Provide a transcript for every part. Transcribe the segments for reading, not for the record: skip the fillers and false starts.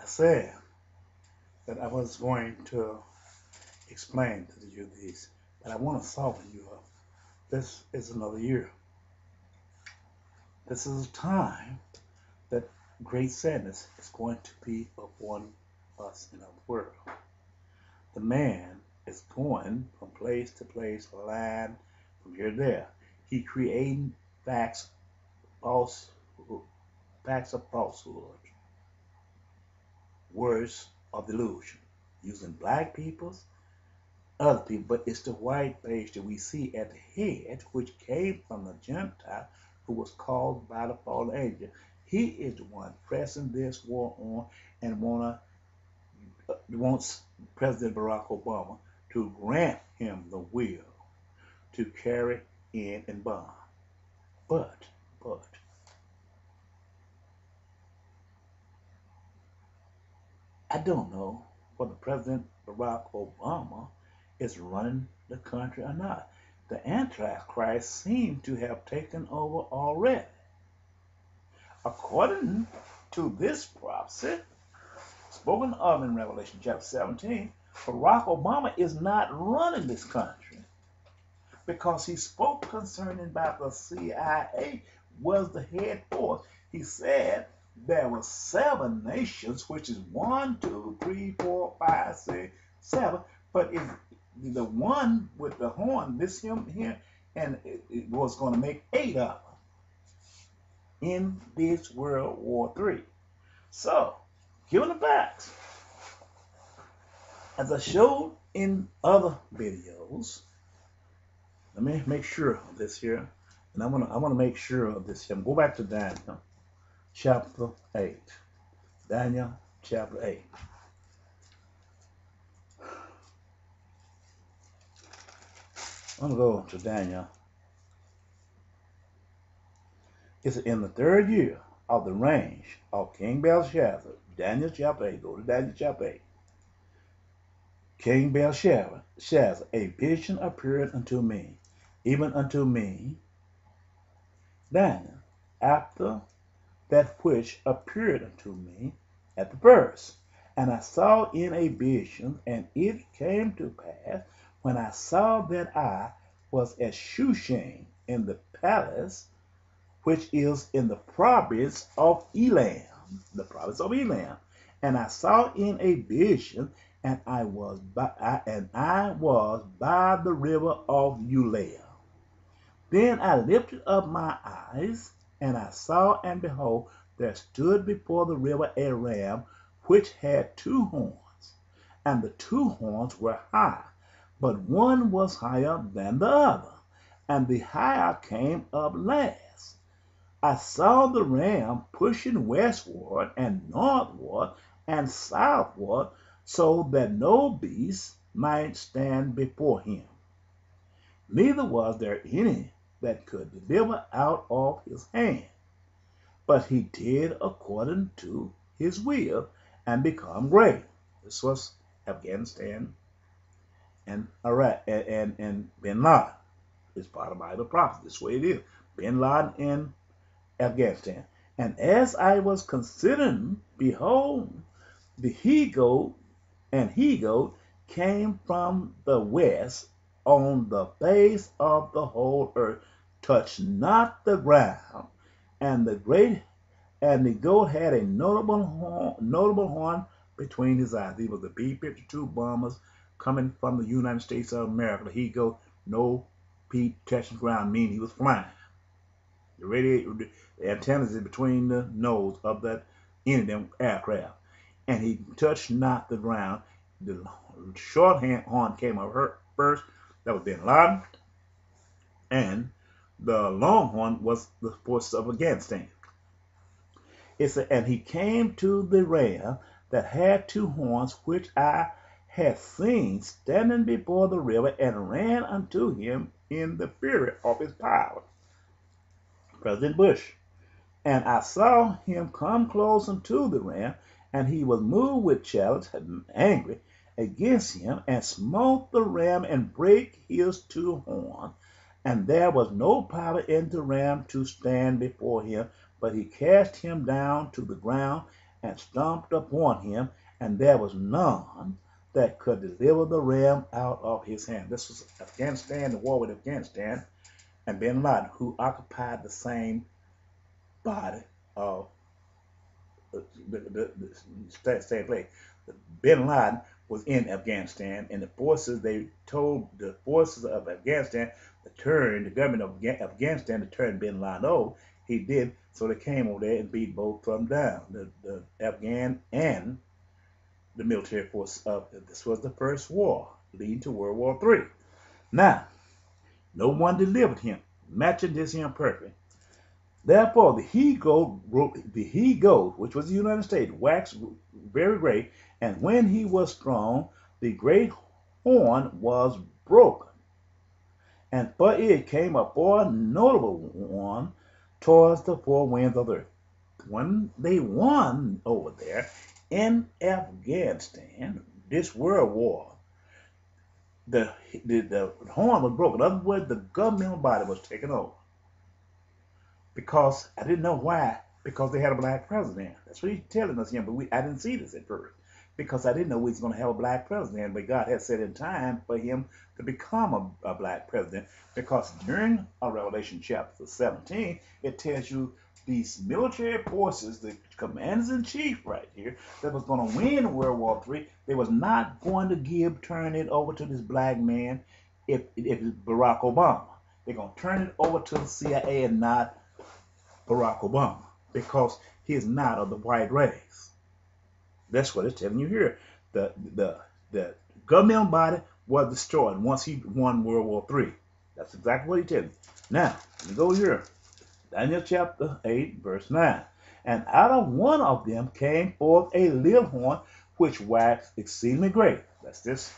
I said that I was going to explain to you these, but I want to soften you up. This is another year. This is a time that great sadness is going to be upon us in our world. The man is going from place to place, land from here to there. He creating facts, false facts of falsehood, words of delusion, using black peoples, other people, but it's the white face that we see at the head, which came from the Gentile who was called by the fallen angel. He is the one pressing this war on and wants President Barack Obama to grant him the will to carry in and bomb. But, but, I don't know whether President Barack Obama is running the country or not. The Antichrist seems to have taken over already. According to this prophecy, spoken of in Revelation chapter 17, Barack Obama is not running this country because he spoke concerning about the CIA was the head force. He said there were 7 nations, which is 1, 2, 3, 4, 5, 6, 7. But if the one with the horn, this him here, and it was going to make 8 of them in this World War III. So, given the facts, as I showed in other videos, let me make sure of this here, and I want to make sure of this here. Go back to Daniel chapter 8. Daniel chapter 8. I'm going to go to Daniel. It's in the 3rd year of the reign of King Belshazzar. Daniel chapter 8. Go to Daniel chapter 8. King Belshazzar, a vision appeared unto me, even unto me, Daniel, after that which appeared unto me at the first. And I saw in a vision, and it came to pass, when I saw that I was at Shushan in the palace, which is in the province of Elam, the province of Elam. And I saw in a vision, and I was by the river of Ulai. Then I lifted up my eyes, and I saw, and behold, there stood before the river a ram, which had 2 horns, and the 2 horns were high, but one was higher than the other, and the higher came up last. I saw the ram pushing westward and northward and southward, so that no beast might stand before him. Neither was there any that could deliver out of his hand. But he did according to his will and become great. This was Afghanistan and Iraq and Bin Laden. It's part of Bible prophecy. This way it is. Bin Laden in Afghanistan. And as I was considering, behold, the he-goat came from the west on the face of the whole earth, touched not the ground, and the goat had a notable horn between his eyes. These were the B-52 bombers coming from the United States of America. The he-goat, no feet touching the ground, meaning he was flying. The antennas is between the nose of that any of them aircraft, and he touched not the ground. The short horn came up first. That was Bin Laden, and the long horn was the forces of Afghanistan. It said, and he came to the ram that had 2 horns, which I had seen standing before the river, and ran unto him in the fury of his power. President Bush. And I saw him come close unto the ram, and he was moved with challenge and angry against him, and smote the ram and brake his 2 horns. And there was no power in the ram to stand before him, but he cast him down to the ground, and stamped upon him, and there was none that could deliver the ram out of his hand. This was Afghanistan, the war with Afghanistan, and bin Laden, who occupied the same body of the same place. Bin Laden was in Afghanistan, and they told the forces of Afghanistan to turn the government of Afghanistan to turn Bin Laden over. He did, so they came over there and beat both of them down, the Afghan and the military force of. This was the first war leading to World War III. Now, no one delivered him, matching this him perfect. Therefore, the he-goat, which was the United States, waxed very great, and when he was strong, the great horn was broken. And for it came a far notable one towards the four winds of the earth. When they won over there in Afghanistan, this world war, the horn was broken. In other words, the governmental body was taken over. Because I didn't know why. Because they had a black president. That's what he's telling us here. But I didn't see this at first. Because I didn't know we was going to have a black president. But God had set in time for him to become a black president. Because during Revelation chapter 17, it tells you these military forces, the commanders-in-chief right here, that was going to win World War III, they was not going to turn it over to this black man if it's Barack Obama. They're going to turn it over to the CIA and not Barack Obama, because he is not of the white race. That's what it's telling you here. The governmental body was destroyed once he won World War III. That's exactly what he's telling you. Now, let me go here. Daniel chapter 8, verse 9. And out of one of them came forth a little horn, which waxed exceedingly great. That's this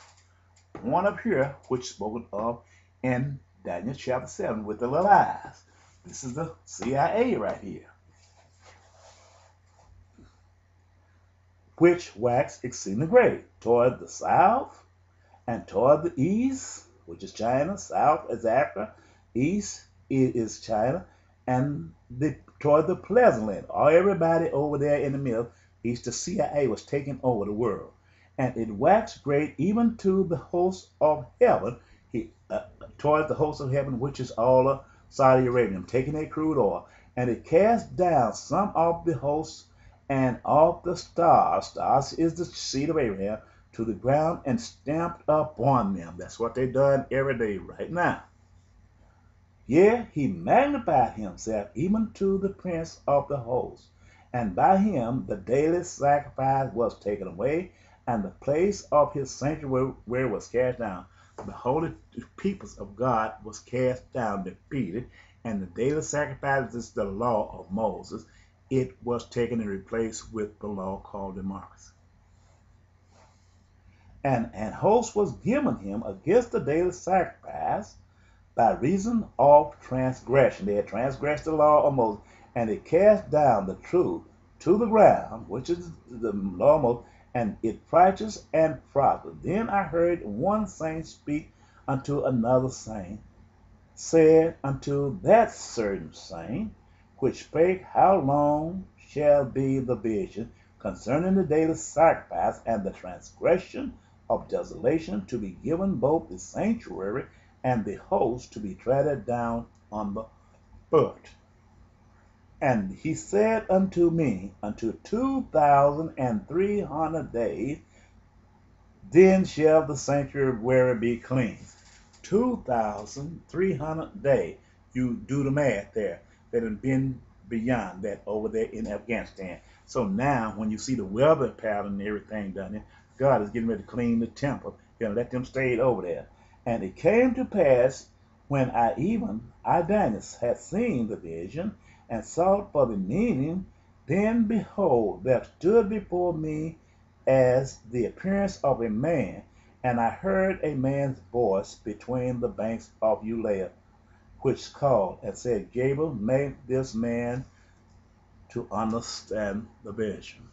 one up here, which is spoken of in Daniel chapter 7 with the little eyes. This is the CIA right here. Which waxed exceedingly great toward the south and toward the east, which is China. South is Africa. East is China. And toward the pleasant land. Everybody over there in the middle, east, the CIA was taking over the world. And it waxed great even to the host of heaven, toward the host of heaven, which is all of Saudi Arabia, taking their crude oil, and it cast down some of the hosts and of the stars. Stars is the seed of Abraham, to the ground and stamped upon them. That's what they done every day right now. Yea, he magnified himself even to the prince of the host, and by him the daily sacrifice was taken away, and the place of his sanctuary was cast down. The holy peoples of God was cast down, defeated, and the daily sacrifices, the law of Moses, it was taken and replaced with the law called democracy. And host was given him against the daily sacrifice by reason of transgression. They had transgressed the law of Moses, and they cast down the truth to the ground, which is the law of Moses, and it righteous and prosperous. Then I heard one saint speak unto another saint, said unto that certain saint, which spake, how long shall be the vision concerning the daily sacrifice and the transgression of desolation, to be given both the sanctuary and the host to be treaded down on the foot? And he said unto me, unto 2,300 days, then shall the sanctuary be cleansed. 2,300 days. You do the math there. That have been beyond that over there in Afghanistan. So now, when you see the weather pattern and everything done there, God is getting ready to clean the temple. He'll let them stay over there. And it came to pass, when I, Daniel, had seen the vision, and sought for the meaning, then behold, there stood before me as the appearance of a man, and I heard a man's voice between the banks of Ulai, which called and said, Gabriel, make this man to understand the vision.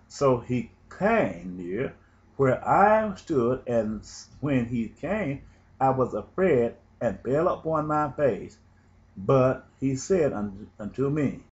So he came near where I stood, and when he came, I was afraid and fell upon my face. But he said unto me,